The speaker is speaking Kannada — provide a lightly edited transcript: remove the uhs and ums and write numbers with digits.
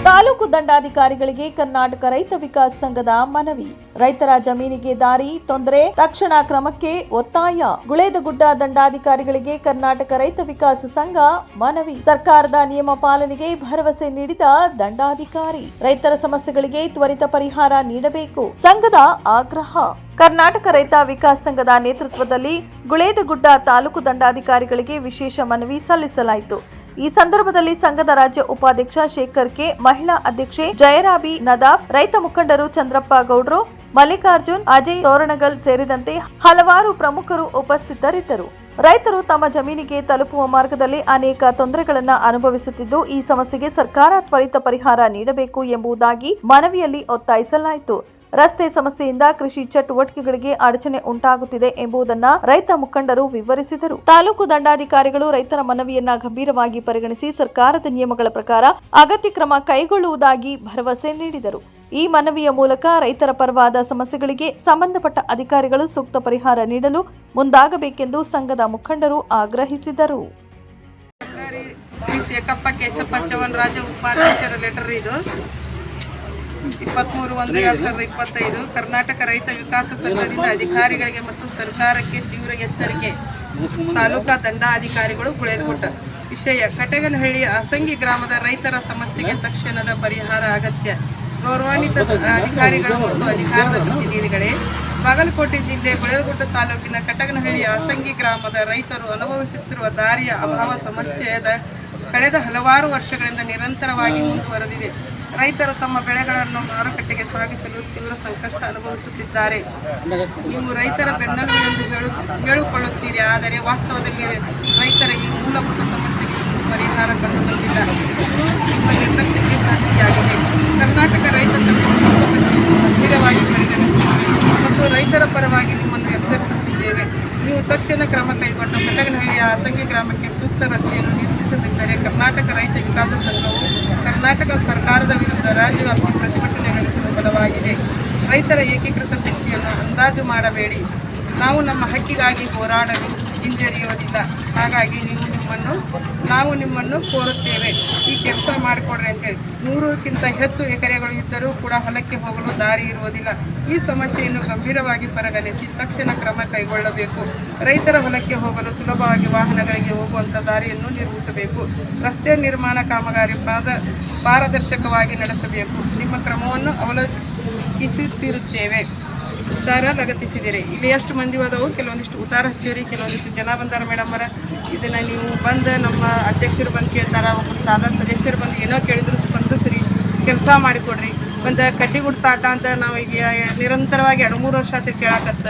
ತಾಲೂಕು ದಂಡಾಧಿಕಾರಿಗಳಿಗೆ ಕರ್ನಾಟಕ ರೈತ ವಿಕಾಸ ಸಂಘದ ಮನವಿ. ರೈತರ ಜಮೀನಿಗೆ ದಾರಿ ತೊಂದರೆ, ತಕ್ಷಣ ಕ್ರಮಕ್ಕೆ ಒತ್ತಾಯ. ಗುಳೇದಗುಡ್ಡ ದಂಡಾಧಿಕಾರಿಗಳಿಗೆ ಕರ್ನಾಟಕ ರೈತ ವಿಕಾಸ ಸಂಘ ಮನವಿ. ಸರ್ಕಾರದ ನಿಯಮ ಪಾಲನೆಗೆ ಭರವಸೆ ನೀಡಿದ ದಂಡಾಧಿಕಾರಿ, ರೈತರ ಸಮಸ್ಯೆಗಳಿಗೆ ತ್ವರಿತ ಪರಿಹಾರ ನೀಡಬೇಕು. ಸಂಘದ ಆಗ್ರಹ. ಕರ್ನಾಟಕ ರೈತ ವಿಕಾಸ ಸಂಘದ ನೇತೃತ್ವದಲ್ಲಿ ಗುಳೇದಗುಡ್ಡ ತಾಲೂಕು ದಂಡಾಧಿಕಾರಿಗಳಿಗೆ ವಿಶೇಷ ಮನವಿ ಸಲ್ಲಿಸಲಾಯಿತು. ಈ ಸಂದರ್ಭದಲ್ಲಿ ಸಂಘದ ರಾಜ್ಯ ಉಪಾಧ್ಯಕ್ಷ ಶೇಖರ್ ಕೆ, ಮಹಿಳಾ ಅಧ್ಯಕ್ಷೆ ಜಯರಾಬಿ ನದಾಫ್, ರೈತ ಮುಖಂಡರು ಚಂದ್ರಪ್ಪ ಗೌಡ್ರು, ಮಲ್ಲಿಕಾರ್ಜುನ್, ಅಜಯ್ ತೋರಣಗಲ್ ಸೇರಿದಂತೆ ಹಲವಾರು ಪ್ರಮುಖರು ಉಪಸ್ಥಿತರಿದ್ದರು. ರೈತರು ತಮ್ಮ ಜಮೀನಿಗೆ ತಲುಪುವ ಮಾರ್ಗದಲ್ಲಿ ಅನೇಕ ತೊಂದರೆಗಳನ್ನು ಅನುಭವಿಸುತ್ತಿದ್ದು, ಈ ಸಮಸ್ಯೆಗೆ ಸರ್ಕಾರ ತ್ವರಿತ ಪರಿಹಾರ ನೀಡಬೇಕು ಎಂಬುದಾಗಿ ಮನವಿಯಲ್ಲಿ ಒತ್ತಾಯಿಸಲಾಯಿತು. ರಸ್ತೆ ಸಮಸ್ಯೆಯಿಂದ ಕೃಷಿ ಚಟುವಟಿಕೆಗಳಿಗೆ ಅಡಚಣೆ ಉಂಟಾಗುತ್ತಿದೆ ಎಂಬುದನ್ನು ರೈತ ಮುಖಂಡರು ವಿವರಿಸಿದರು. ತಾಲೂಕು ದಂಡಾಧಿಕಾರಿಗಳು ರೈತರ ಮನವಿಯನ್ನ ಗಂಭೀರವಾಗಿ ಪರಿಗಣಿಸಿ ಸರ್ಕಾರದ ನಿಯಮಗಳ ಪ್ರಕಾರ ಅಗತ್ಯ ಕ್ರಮ ಕೈಗೊಳ್ಳುವುದಾಗಿ ಭರವಸೆ ನೀಡಿದರು. ಈ ಮನವಿಯ ಮೂಲಕ ರೈತರ ಪರವಾದ ಸಮಸ್ಯೆಗಳಿಗೆ ಸಂಬಂಧಪಟ್ಟ ಅಧಿಕಾರಿಗಳು ಸೂಕ್ತ ಪರಿಹಾರ ನೀಡಲು ಮುಂದಾಗಬೇಕೆಂದು ಸಂಘದ ಮುಖಂಡರು ಆಗ್ರಹಿಸಿದರು. ಶ್ರೀ ಶೇಖಪ್ಪ ಕೇಶಪ್ಪ ಚವನರಾಜ ಉಪಾಧ್ಯಕ್ಷರ ಲೆಟರ್ ಇದು 23/1/2025 ಕರ್ನಾಟಕ ರೈತ ವಿಕಾಸ ಸಂಘದಿಂದ ಅಧಿಕಾರಿಗಳಿಗೆ ಮತ್ತು ಸರ್ಕಾರಕ್ಕೆ ತೀವ್ರ ಎಚ್ಚರಿಕೆ. ತಾಲೂಕಾ ದಂಡಾಧಿಕಾರಿಗಳು ಗುಳೇದಗುಡ್ಡ. ವಿಷಯ: ಕಟಗನಹಳ್ಳಿಯ ಅಸಂಗಿ ಗ್ರಾಮದ ರೈತರ ಸಮಸ್ಯೆಗೆ ತಕ್ಷಣದ ಪರಿಹಾರ ಅಗತ್ಯ. ಗೌರವಾನ್ವಿತ ಅಧಿಕಾರಿಗಳು ಮತ್ತು ಅಧಿಕಾರದ ಪ್ರತಿನಿಧಿಗಳೇ, ಬಾಗಲಕೋಟೆ ಜಿಲ್ಲೆ ಗುಳೇದಗುಡ್ಡ ತಾಲೂಕಿನ ಕಟಗನಹಳ್ಳಿಯ ಅಸಂಗಿ ಗ್ರಾಮದ ರೈತರು ಅನುಭವಿಸುತ್ತಿರುವ ದಾರಿಯ ಅಭಾವ ಸಮಸ್ಯೆಯಾದ ಕಳೆದ ಹಲವಾರು ವರ್ಷಗಳಿಂದ ನಿರಂತರವಾಗಿ ಮುಂದುವರೆದಿದೆ. ರೈತರು ತಮ್ಮ ಬೆಳೆಗಳನ್ನು ಮಾರುಕಟ್ಟೆಗೆ ಸಾಗಿಸಲು ತೀವ್ರ ಸಂಕಷ್ಟ ಅನುಭವಿಸುತ್ತಿದ್ದಾರೆ. ನೀವು ರೈತರ ಬೆನ್ನೆಲುಬು ಎಂದು ಹೇಳಿಕೊಳ್ಳುತ್ತೀರಿ, ಆದರೆ ವಾಸ್ತವದಲ್ಲಿ ರೈತರ ಈ ಮೂಲಭೂತ ಸಮಸ್ಯೆಗೆ ಇನ್ನೂ ಪರಿಹಾರ ಕಂಡುಬಂದಿಲ್ಲ. ನಿಮ್ಮ ನಿರ್ಲಕ್ಷ್ಯಕ್ಕೆ ಸಾಕ್ಷಿಯಾಗಿದೆ. ಕರ್ನಾಟಕ ರೈತ ಸಂಘ ಈ ಸಮಸ್ಯೆಯನ್ನು ಗಂಭೀರವಾಗಿ ಪರಿಗಣಿಸುತ್ತದೆ ಮತ್ತು ರೈತರ ಪರವಾಗಿ ನಿಮ್ಮನ್ನು ಎಚ್ಚರಿಸುತ್ತಿದ್ದೇವೆ. ನೀವು ತಕ್ಷಣ ಕ್ರಮ ಕೈಗೊಂಡು ಕಟಗನಹಳ್ಳಿಯ ಅಸಂಗಿ ಗ್ರಾಮಕ್ಕೆ ಸೂಕ್ತ ರಸ್ತೆಯನ್ನು ನಿರ್ಮಿಸದಿದ್ದರೆ ಕರ್ನಾಟಕ ರೈತ ವಿಕಾಸ ಸಂಘವು ಕರ್ನಾಟಕ ಸರ್ಕಾರದ ವಿರುದ್ಧ ರಾಜ್ಯವ್ಯಾಪಿ ಪ್ರತಿಭಟನೆ ನಡೆಸಲು ಬಲವಾಗಿದೆ. ರೈತರ ಏಕೀಕೃತ ಶಕ್ತಿಯನ್ನು ಅಂದಾಜು ಮಾಡಬೇಡಿ. ನಾವು ನಮ್ಮ ಹಕ್ಕಿಗಾಗಿ ಹೋರಾಡಲು ಹಿಂಜರಿಯೋದಿಲ್ಲ. ಹಾಗಾಗಿ ನಾವು ನಿಮ್ಮನ್ನು ಕೋರುತ್ತೇವೆ, ಈ ಕೆಲಸ ಮಾಡಿಕೊಡ್ರಿ ಅಂತೇಳಿ. 100ಕ್ಕಿಂತ ಹೆಚ್ಚು ಎಕರೆಗಳು ಇದ್ದರೂ ಕೂಡ ಹೊಲಕ್ಕೆ ಹೋಗಲು ದಾರಿ ಇರುವುದಿಲ್ಲ. ಈ ಸಮಸ್ಯೆಯನ್ನು ಗಂಭೀರವಾಗಿ ಪರಿಗಣಿಸಿ ತಕ್ಷಣ ಕ್ರಮ ಕೈಗೊಳ್ಳಬೇಕು. ರೈತರ ಹೊಲಕ್ಕೆ ಹೋಗಲು ಸುಲಭವಾಗಿ ವಾಹನಗಳಿಗೆ ಹೋಗುವಂಥ ದಾರಿಯನ್ನು ನಿರ್ಮಿಸಬೇಕು. ರಸ್ತೆ ನಿರ್ಮಾಣ ಕಾಮಗಾರಿ ಪಾರದರ್ಶಕವಾಗಿ ನಡೆಸಬೇಕು. ನಿಮ್ಮ ಕ್ರಮವನ್ನು ಅವಲೋಕಿಸುತ್ತಿರುತ್ತೇವೆ. ಉತ್ತಾರ ಲಗತ್ತಿಸಿದಿರಿ. ಇಲ್ಲಿ ಎಷ್ಟು ಮಂದಿ ಹೋದವು, ಕೆಲವೊಂದಿಷ್ಟು ಉತ್ತಾರ ಹಚ್ಚಿವ್ರಿ, ಕೆಲವೊಂದಿಷ್ಟು ಜನ ಬಂದಾರ. ಮೇಡಮರ, ಇದನ್ನು ನೀವು ಬಂದು ನಮ್ಮ ಅಧ್ಯಕ್ಷರು ಬಂದು ಕೇಳ್ತಾರ, ಒಬ್ಬರು ಸಾದಾ ಸದಸ್ಯರು ಬಂದು ಏನೋ ಕೇಳಿದ್ರು ಸ್ಪಂದಿಸ್ರಿ, ಕೆಲಸ ಮಾಡಿಕೊಡ್ರಿ. ಒಂದು ಕಡ್ಡಿ ಗುಡ್ತಾಟ ಅಂತ ನಾವು ಈಗ ನಿರಂತರವಾಗಿ 2-3 ವರ್ಷ ಆತ ಕೇಳಾಕತ್ತ.